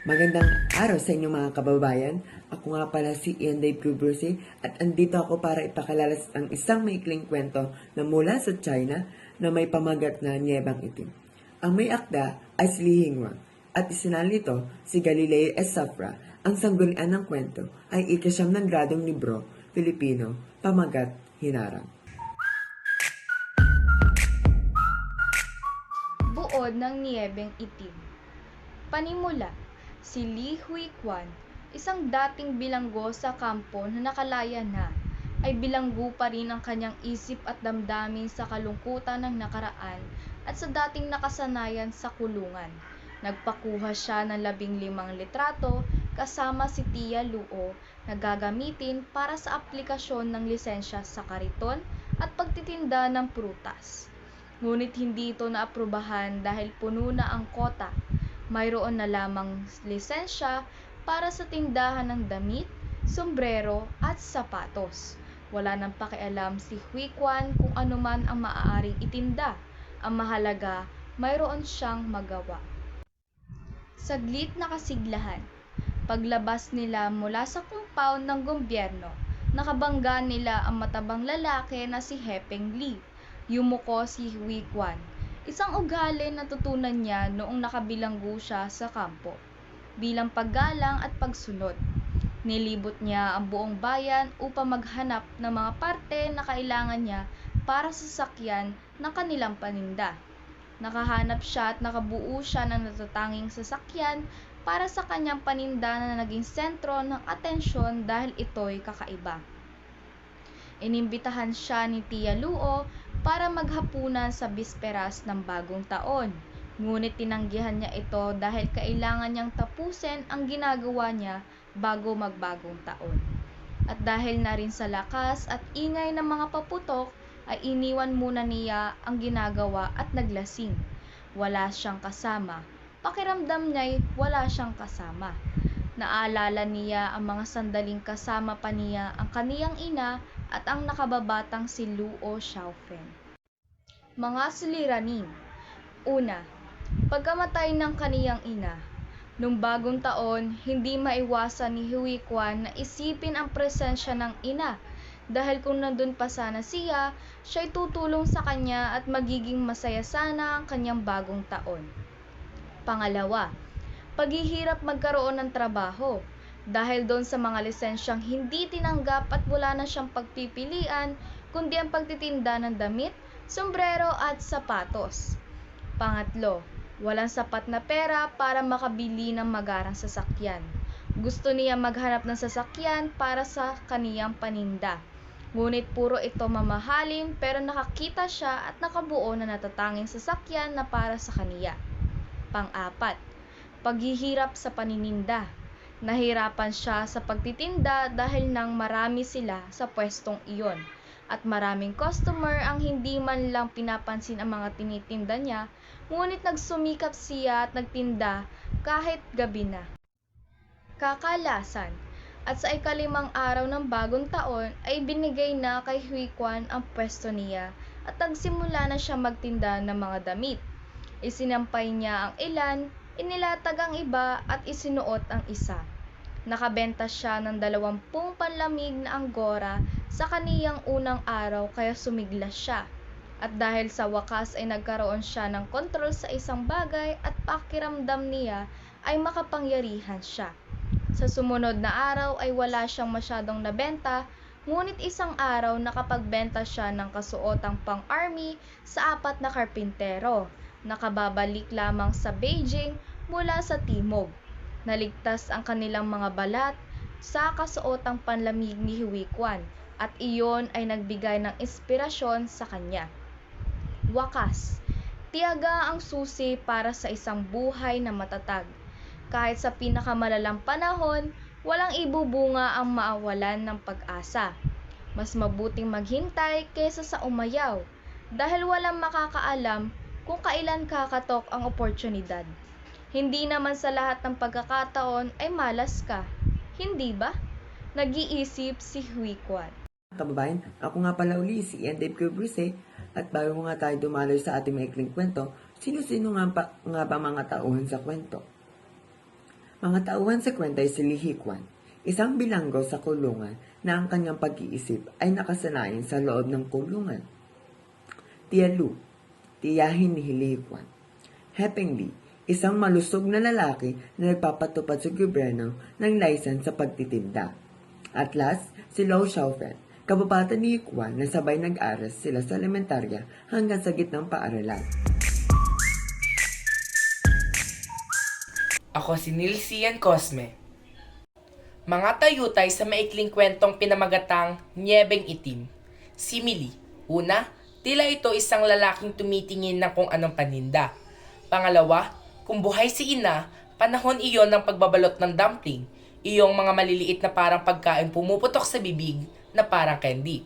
Magandang araw sa inyo mga kababayan. Ako nga pala si Ian Dave Bruce at andito ako para ipakilala ang isang maikling kwento na mula sa China na may pamagat na Niebang Itim. Ang may akda ay si Li Hingwang at isinalito si Galileo Esafra. Ang sanggunian ng kwento ay ikasyam ng gradong libro, Filipino, Pamagat, Hinarang. Buod ng Niyebeng Itim. Panimula, si Li Huiquan, isang dating bilanggo sa kampo na nakalaya na, ay bilanggo pa rin ang kanyang isip at damdamin sa kalungkutan ng nakaraan at sa dating nakasanayan sa kulungan. Nagpakuha siya ng 15 litrato kasama si Tia Luo na gagamitin para sa aplikasyon ng lisensya sa kariton at pagtitinda ng prutas. Ngunit hindi ito naaprubahan dahil puno na ang kota. Mayroon na lamang lisensya para sa tindahan ng damit, sombrero at sapatos. Wala nang pakialam si Huiquan kung anuman ang maaaring itinda. Ang mahalaga, mayroon siyang magawa. Saglit na kasiglahan. Paglabas nila mula sa compound ng gobyerno, nakabangga nila ang matabang lalaki na si Hepeng Li. Yumuko si Huiquan, isang ugali na tutunan niya noong nakabilanggo siya sa kampo. Bilang paggalang at pagsunod, nilibot niya ang buong bayan upang maghanap ng mga parte na kailangan niya para sa sasakyan ng kanilang paninda. Nakahanap siya at nakabuo siya ng natatanging sasakyan para sa kanyang paninda na naging sentro ng atensyon dahil ito'y kakaiba. Inimbitahan siya ni Tia Luo para maghapunan sa bisperas ng bagong taon. Ngunit tinanggihan niya ito dahil kailangan niyang tapusin ang ginagawa niya bago magbagong taon. At dahil na rin sa lakas at ingay ng mga paputok, ay iniwan muna niya ang ginagawa at naglasing. Wala siyang kasama. Pakiramdam niya'y wala siyang kasama. Naalala niya ang mga sandaling kasama pa niya ang kaniyang ina at ang nakababatang si Luo Xiaofen. Mga suliranin. Una, pagkamatay ng kaniyang ina. Nung bagong taon, hindi maiwasan ni Huiquan na isipin ang presensya ng ina dahil kung nandun pa sana siya, siya'y tutulong sa kanya at magiging masaya sana ang kanyang bagong taon. Pangalawa, paghihirap magkaroon ng trabaho dahil doon sa mga lisensyang hindi tinanggap at wala na siyang pagpipilian kundi ang pagtitinda ng damit, sombrero at sapatos. Pangatlo, walang sapat na pera para makabili ng magarang sasakyan. Gusto niya maghanap ng sasakyan para sa kaniyang paninda. Ngunit puro ito mamahalin pero nakakita siya at nakabuo na natatanging sasakyan na para sa kaniya. Pang-apat, paghihirap sa panininda. Nahirapan siya sa pagtitinda dahil nang marami sila sa pwestong iyon at maraming customer ang hindi man lang pinapansin ang mga tinitinda niya, ngunit nagsumikap siya at nagtinda kahit gabi na. Kakalasan. At sa ikalimang araw ng bagong taon ay binigay na kay Huiquan ang pwesto niya at nagsimula na siya magtinda ng mga damit. Isinampay niya ang ilan, inilatag ang iba at isinuot ang isa. Nakabenta siya ng 20 panlamig na anggora sa kaniyang unang araw kaya sumigla siya. At dahil sa wakas ay nagkaroon siya ng kontrol sa isang bagay at pakiramdam niya ay makapangyarihan siya. Sa sumunod na araw ay wala siyang masyadong nabenta, ngunit isang araw nakapagbenta siya ng kasuotang pang-army sa 4 na karpintero. Nakababalik lamang sa Beijing mula sa timog. Naligtas ang kanilang mga balat sa kasuotang panlamig ni Huiquan at iyon ay nagbigay ng inspirasyon sa kanya. Wakas, tiyaga ang susi para sa isang buhay na matatag. Kahit sa pinakamalalang panahon, walang ibubunga ang maawalan ng pag-asa. Mas mabuting maghintay kaysa sa umayaw dahil walang makakaalam kung kailan kakatok ang oportunidad. Hindi naman sa lahat ng pagkakataon ay malas ka. Hindi ba? Nag-iisip si Huiquan. Kababayan, ako nga pala uli si Ian Dave Bruce at bago nga tayo dumaloy sa ating maikling kwento, sino-sino nga ba mga tauhan sa kwento? Mga tauhan sa kwento ay si Li Hikwan, isang bilanggo sa kulungan na ang kanyang pag-iisip ay nakasanayan sa loob ng kulungan. Tia Lu, tiyahin ni Li Hikwan. Hepeng Li, isang malusog na lalaki na nagpapatupad sa gobyerno ng license sa pagtitinda. At last, si Lau Xiaofen, kababata ni Hikwan na sabay nag-aral sila sa elementarya hanggang sa gitnang paaralan. Ako si Nilsian Cosme. Mga tayutay sa maikling kwentong pinamagatang Nyebeng Itim. Simili. Una, tila ito isang lalaking tumitingin ng kung anong paninda. Pangalawa, kung buhay si ina, panahon iyon ng pagbabalot ng dumpling. Iyong mga maliliit na parang pagkain pumuputok sa bibig na parang candy.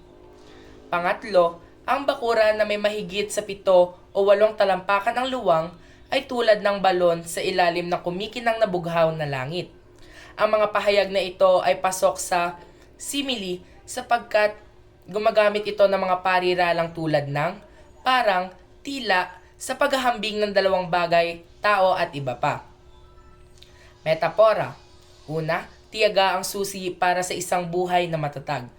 Pangatlo, ang bakura na may mahigit sa 7 o 8 talampakan ang luwang ay tulad ng balon sa ilalim ng kumikinang na bughaw na langit. Ang mga pahayag na ito ay pasok sa simili sapagkat gumagamit ito ng mga pariralang tulad ng parang, tila, sa paghahambing ng dalawang bagay, tao at iba pa. Metapora. Una, tiyaga ang susi para sa isang buhay na matatag.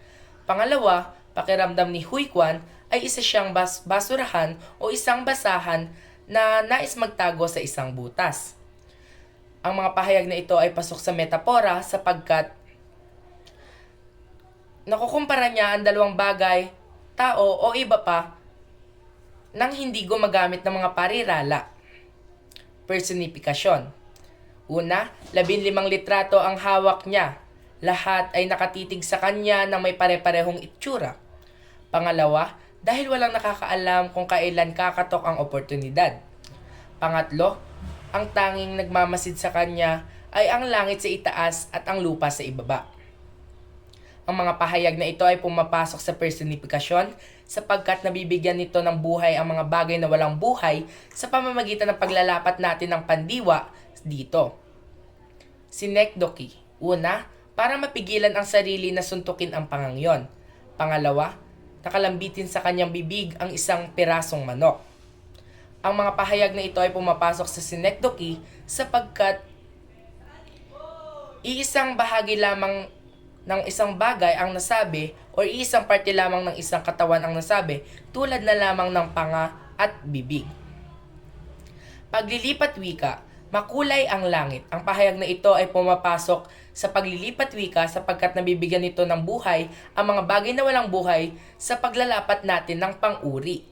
Pangalawa, pakiramdam ni Huy Quan ay isa siyang basurahan o isang basahan na nais magtago sa isang butas. Ang mga pahayag na ito ay pasok sa metapora sapagkat nakukumpara niya ang dalawang bagay, tao o iba pa nang hindi gumagamit ng mga parirala. Personifikasyon. Una, 15 litrato ang hawak niya. Lahat ay nakatitig sa kanya ng may pare-parehong itsura. Pangalawa, dahil walang nakakaalam kung kailan kakatok ang oportunidad. Pangatlo, ang tanging nagmamasid sa kanya ay ang langit sa itaas at ang lupa sa ibaba. Ang mga pahayag na ito ay pumapasok sa personifikasyon sapagkat nabibigyan nito ng buhay ang mga bagay na walang buhay sa pamamagitan ng paglalapat natin ng pandiwa dito. Synecdoche. Una, para mapigilan ang sarili na suntukin ang pangangyon. Pangalawa, nakalambitin sa kanyang bibig ang isang pirasong manok. Ang mga pahayag na ito ay pumapasok sa synecdoche sapagkat iisang bahagi lamang ng isang bagay ang nasabi o iisang parte lamang ng isang katawan ang nasabi tulad na lamang ng panga at bibig. Paglilipat wika, makulay ang langit. Ang pahayag na ito ay pumapasok sa paglilipat wika sapagkat nabibigyan nito ng buhay ang mga bagay na walang buhay sa paglalapat natin ng pang-uri.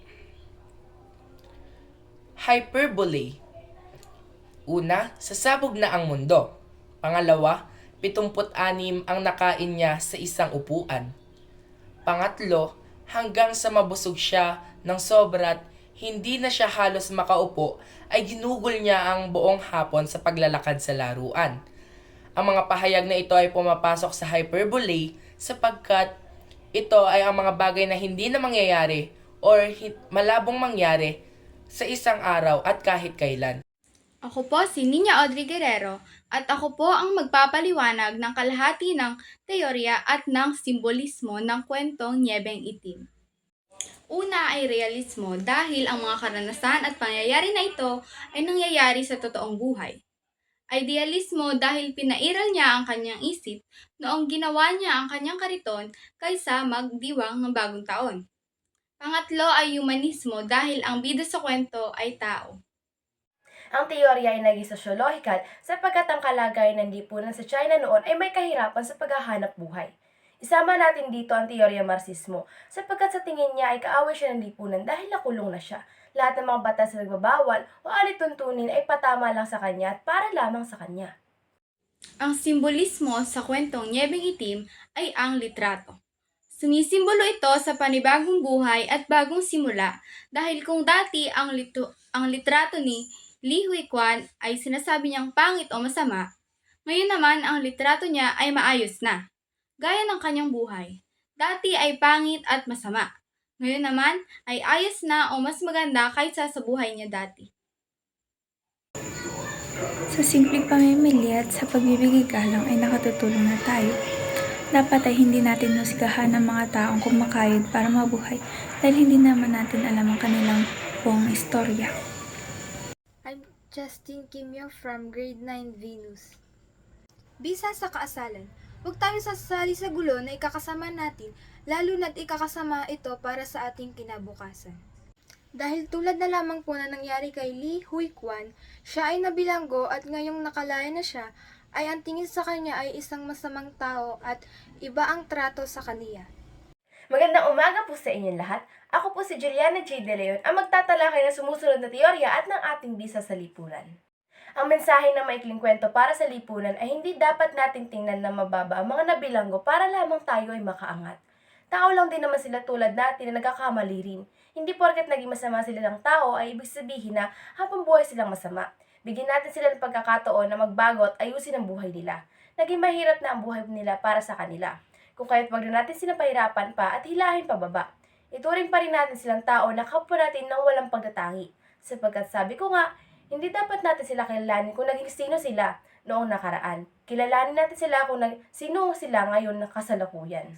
Hyperbole. Una, sasabog na ang mundo. Pangalawa, 76 ang nakain niya sa isang upuan. Pangatlo, hanggang sa mabusog siya ng sobra't hindi na siya halos makaupo ay ginugol niya ang buong hapon sa paglalakad sa laruan. Ang mga pahayag na ito ay pumapasok sa hyperbole sapagkat ito ay ang mga bagay na hindi na mangyayari or malabong mangyari sa isang araw at kahit kailan. Ako po si Niña Audrey Guerrero at ako po ang magpapaliwanag ng kalahati ng teorya at ng simbolismo ng kwentong Nyebeng Itim. Una ay realismo dahil ang mga karanasan at pangyayari na ito ay nangyayari sa totoong buhay. Idealismo dahil pinairal niya ang kanyang isip noong ginawa niya ang kanyang kariton kaysa magdiwang ng bagong taon. Pangatlo ay humanismo dahil ang bida sa kwento ay tao. Ang teorya ay naging sosyologikal sapagkat ang kalagayan ng lipunan sa China noon ay may kahirapan sa paghahanap buhay. Isama natin dito ang teorya Marxismo sapagkat sa tingin niya ay kaaway siya ng lipunan dahil nakulong na siya. Lahat ng mga batas na nagbabawal o alituntunin ay patama lang sa kanya at para lamang sa kanya. Ang simbolismo sa kwentong Nyebeng Itim ay ang litrato. Sumisimbolo ito sa panibagong buhay at bagong simula dahil kung dati ang litrato ni Li Huiquan ay sinasabi niyang pangit o masama, ngayon naman ang litrato niya ay maayos na, gaya ng kanyang buhay. Dati ay pangit at masama, ngayon naman ay ayos na o mas maganda kaysa sa buhay niya dati. Sa simpleng pamimili at sa pagbibigay galang ay nakatutulong na tayo. Dapat ay hindi natin husgahan ng mga taong kumakayod para mabuhay dahil hindi naman natin alam ang kanilang buong istorya. I'm Justin Kimyo from grade 9 Venus. Bisa sa kaasalan. Huwag tayo sasali sa gulo na ikakasama natin, lalo na't ikakasama ito para sa ating kinabukasan. Dahil tulad na lamang po na nangyari kay Li Huikwan, siya ay nabilanggo at ngayong nakalaya na siya, ay ang tingin sa kanya ay isang masamang tao at iba ang trato sa kaniya. Magandang umaga po sa inyong lahat. Ako po si Juliana J. De Leon, ang magtatalakay ng sumusunod na teorya at ng ating bisa sa lipunan. Ang mensahe ng maikling kwento para sa lipunan ay hindi dapat nating tingnan na mababa ang mga nabilanggo para lamang tayo ay makaangat. Tao lang din naman sila tulad natin na nagkakamali rin. Hindi porket naging masama sila ng tao ay ibig sabihin na habang buhay silang masama. Bigyan natin sila ng pagkakataon na magbago at ayusin ang buhay nila. Naging mahirap na ang buhay nila para sa kanila. Kung kaya't wag na natin silang pahirapan pa at hilahin pababa. Ituring pa rin natin silang tao na kapwa natin ng walang pagtatangi. Sapagkat sabi ko nga, hindi dapat natin sila kilalanin kung naging sino sila noong nakaraan. Kilalanin natin sila kung sino sila ngayon na kasalukuyan.